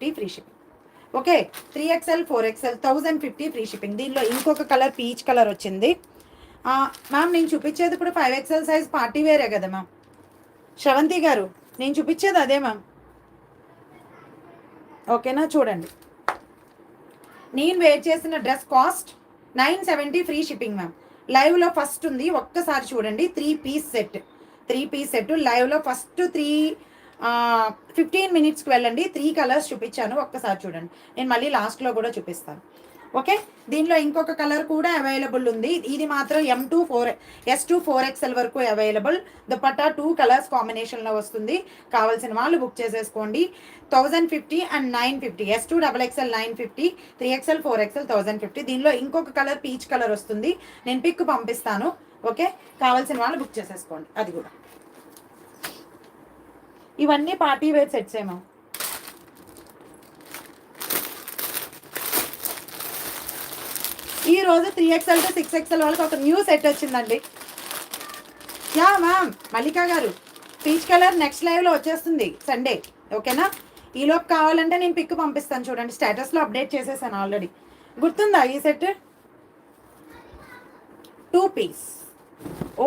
1050 free shipping. Okay, 3XL 4XL 1050 free shipping. దీనిలో ఇంకొక colour peach colour వచ్చింది. Ma'am నేను చూపించేది ఇప్పుడు 5XL సైజ్ పార్టీ వేరే కదా మ్యామ్. శ్రవంతి గారు నేను చూపించేది అదే మ్యామ్. ఓకేనా, చూడండి నేను వేర్ చేసిన dress cost 970 free shipping ma'am. లైవ్లో ఫస్ట్ ఉంది, ఒక్కసారి చూడండి. 3 పీస్ సెట్ లైవ్లో ఫస్ట్ 15 మినిట్స్కి వెళ్ళండి. 3 కలర్స్ చూపించాను, ఒక్కసారి చూడండి. నేను మళ్ళీ లాస్ట్లో కూడా చూపిస్తాను. ఓకే, దీనిలో ఇంకొక కలర్ కూడా అవైలబుల్ ఉంది. ఇది మాత్రం S2 4XL వరకు అవైలబుల్. దుపట్టా 2 కలర్స్ కాంబినేషన్లో వస్తుంది. కావాల్సిన వాళ్ళు బుక్ చేసేసుకోండి. 1050 and 950. S2 XXL 950, 3XL 4XL 1050. దీనిలో ఇంకొక కలర్ పీచ్ కలర్ వస్తుంది, నేను పిక్ పంపిస్తాను. ఓకే, కావాల్సిన వాళ్ళు బుక్ చేసేసుకోండి. అది కూడా ఇవన్నీ పార్టీ వేర్ సెట్స్ ఏమో. ఈరోజు 3XL to 6XL వాళ్ళకి ఒక న్యూ సెట్ వచ్చిందండి. యా మ్యామ్, మల్లికా గారు పీచ్ కలర్ నెక్స్ట్ లైవ్లో వచ్చేస్తుంది సండే. ఓకేనా, ఈలోపు కావాలంటే నేను పిక్ పంపిస్తాను. చూడండి, స్టేటస్లో అప్డేట్ చేసేసాను ఆల్రెడీ. గుర్తుందా ఈ సెట్? 2 పీస్,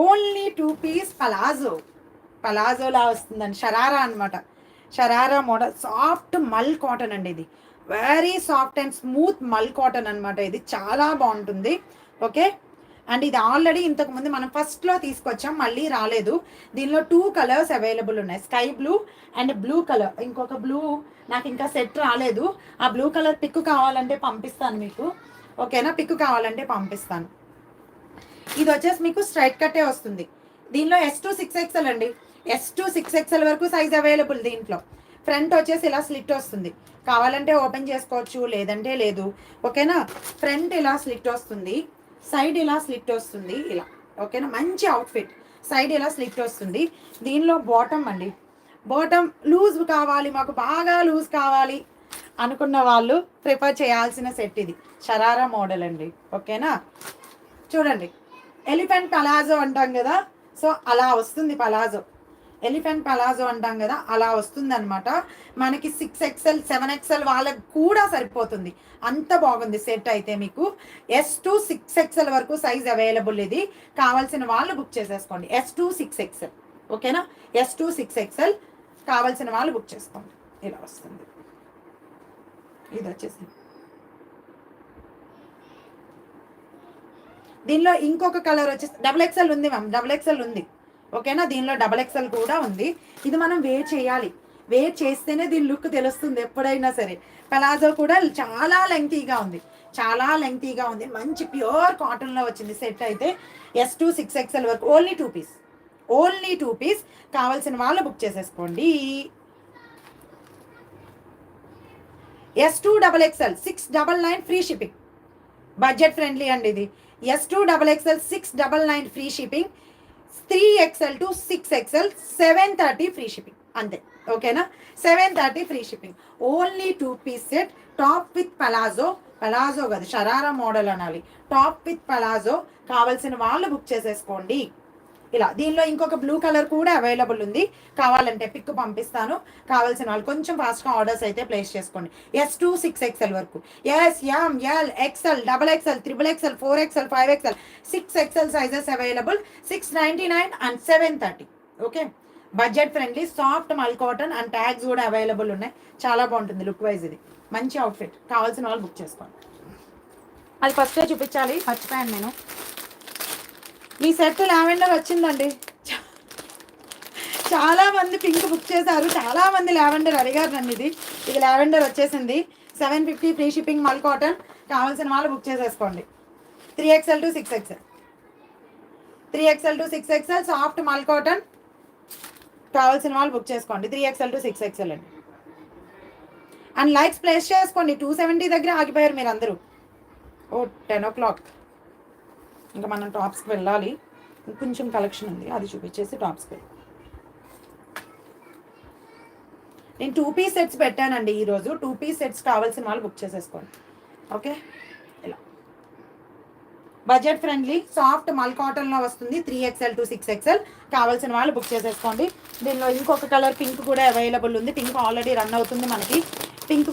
ఓన్లీ 2 పీస్ పలాజోలా వస్తుందండి. షరారా అనమాట, షరారా మోడల్. సాఫ్ట్ మల్ కాటన్ అండి. ఇది వెరీ సాఫ్ట్ అండ్ స్మూత్ మల్ కాటన్ అనమాట. ఇది చాలా బాగుంటుంది. ఓకే, అండ్ ఇది ఆల్రెడీ ఇంతకుముందు మనం ఫస్ట్లో తీసుకొచ్చాం, మళ్ళీ రాలేదు. దీనిలో 2 కలర్స్ అవైలబుల్ ఉన్నాయి, sky blue and blue colour. ఇంకొక బ్లూ నాకు ఇంకా సెట్ రాలేదు. ఆ బ్లూ కలర్ పిక్ కావాలంటే పంపిస్తాను మీకు. ఓకేనా, పిక్ కావాలంటే పంపిస్తాను. ఇది వచ్చేసి మీకు స్ట్రైట్ కట్టే వస్తుంది. దీనిలో S2 6XL అండి. S2 6XL వరకు సైజ్ అవైలబుల్. దీంట్లో ఫ్రంట్ వచ్చేసి ఇలా స్లిట్ వస్తుంది, కావాలంటే ఓపెన్ చేసుకోవచ్చు, లేదంటే లేదు. ఓకేనా, ఫ్రంట్ ఇలా స్లిట్ వస్తుంది, సైడ్ ఇలా స్లిట్ వస్తుంది ఇలా. ఓకేనా, మంచి అవుట్ఫిట్. సైడ్ ఇలా స్లిట్ వస్తుంది. దీనిలో బాటమ్ అండి, బాటమ్ లూజ్ కావాలి, మాకు బాగా లూజ్ కావాలి అనుకున్న వాళ్ళు ప్రిఫర్ చేయాల్సిన సెట్ ఇది. షరారా మోడల్ అండి. ఓకేనా, చూడండి. ఎలిఫెంట్ పలాజో అంటాం కదా, సో అలా వస్తుంది పలాజో. ఎలిఫెంట్ పలాజో అంటాం కదా, అలా వస్తుంది అనమాట. మనకి 6XL 7XL వాళ్ళకి కూడా సరిపోతుంది, అంత బాగుంది సెట్. అయితే మీకు S2 6XL వరకు సైజ్ అవైలబుల్. ఇది కావాల్సిన వాళ్ళు బుక్ చేసేసుకోండి. S2 6XL. ఓకేనా, S2 6XL కావాల్సిన వాళ్ళు బుక్ చేసుకోండి. ఇలా వస్తుంది. ఇది వచ్చేసి దీనిలో ఇంకొక కలర్ వచ్చేసి XXL ఉంది మ్యామ్, XXL ఉంది. ఓకేనా, దీనిలో XXL కూడా ఉంది. ఇది మనం వేర్ చేయాలి, వేర్ చేస్తేనే దీని లుక్ తెలుస్తుంది ఎప్పుడైనా సరే. పలాజో కూడా చాలా లెంగ్తీగా ఉంది, మంచి ప్యూర్ కాటన్లో వచ్చింది సెట్. అయితే S2 6XL వరకు ఓన్లీ 2 పీస్ కావాల్సిన వాళ్ళు బుక్ చేసేసుకోండి. S2 XXL 699 free shipping, budget friendly అండి ఇది. S2 XXL 699 free shipping. 3XL to 6XL 730 free shipping అంతే. ఓకేనా, 730 free shipping. Only 2 piece set, top with palazzo కదా, షరారా మోడల్ అనాలి. టాప్ విత్ పలాజో కావాల్సిన వాళ్ళు బుక్ చేసేసుకోండి. ఇలా దీనిలో ఇంకొక బ్లూ కలర్ కూడా అవైలబుల్ ఉంది, కావాలంటే పిక్ పంపిస్తాను. కావాల్సిన వాళ్ళు కొంచెం ఫాస్ట్గా ఆర్డర్స్ అయితే ప్లేస్ చేసుకోండి. S2 6XL వరకు. S, M, L, XL, XXL, XXL, 4XL, 5XL, 6XL sizes available. 699 and 730. Okay, budget friendly, soft మల్ కాటన్ అండ్ ట్యాగ్స్ కూడా అవైలబుల్ ఉన్నాయి. చాలా బాగుంటుంది లుక్ వైజ్. ఇది మంచి అవుట్ఫిట్, కావాల్సిన వాళ్ళు బుక్ చేసుకోండి. అది ఫస్టే చూపించాలి, మర్చిపోయాను నేను. మీ సెట్ లావెండర్ వచ్చిందండి, చాలా మంది పింక్ బుక్ చేశారు, చాలా మంది లావెండర్ అడిగారు నన్ను. ఇది లావెండర్ వచ్చేసింది. 750 ఫ్రీ షిప్పింగ్ మల్ కాటన్. కావాల్సిన వాళ్ళు బుక్ చేసేసుకోండి. 3XL to 6XL సాఫ్ట్ మల్ కాటన్. కావాల్సిన వాళ్ళు బుక్ చేసుకోండి. 3XL to 6XL అండి. అండ్ లైక్స్ ప్లేస్ చేసుకోండి. 270 దగ్గర ఆగిపోయారు మీరు అందరూ. 10 o'clock. ఇంకా మనం టాప్స్కి వెళ్ళాలి. కొంచెం కలెక్షన్ ఉంది, అది చూపించేసి టాప్స్కి వెళ్ళాలి. నేను 2 పీస్ సెట్స్ పెట్టానండి ఈరోజు. 2 పీస్ సెట్స్ కావాల్సిన వాళ్ళు బుక్ చేసేసుకోండి. ఓకే, ఇలా బడ్జెట్ ఫ్రెండ్లీ సాఫ్ట్ మల్ కాటన్లో వస్తుంది. 3XL to 6XL కావాల్సిన వాళ్ళు బుక్ చేసేసుకోండి. దీనిలో ఇంకొక కలర్ పింక్ కూడా అవైలబుల్ ఉంది. పింక్ ఆల్రెడీ రన్ అవుతుంది మనకి. పింక్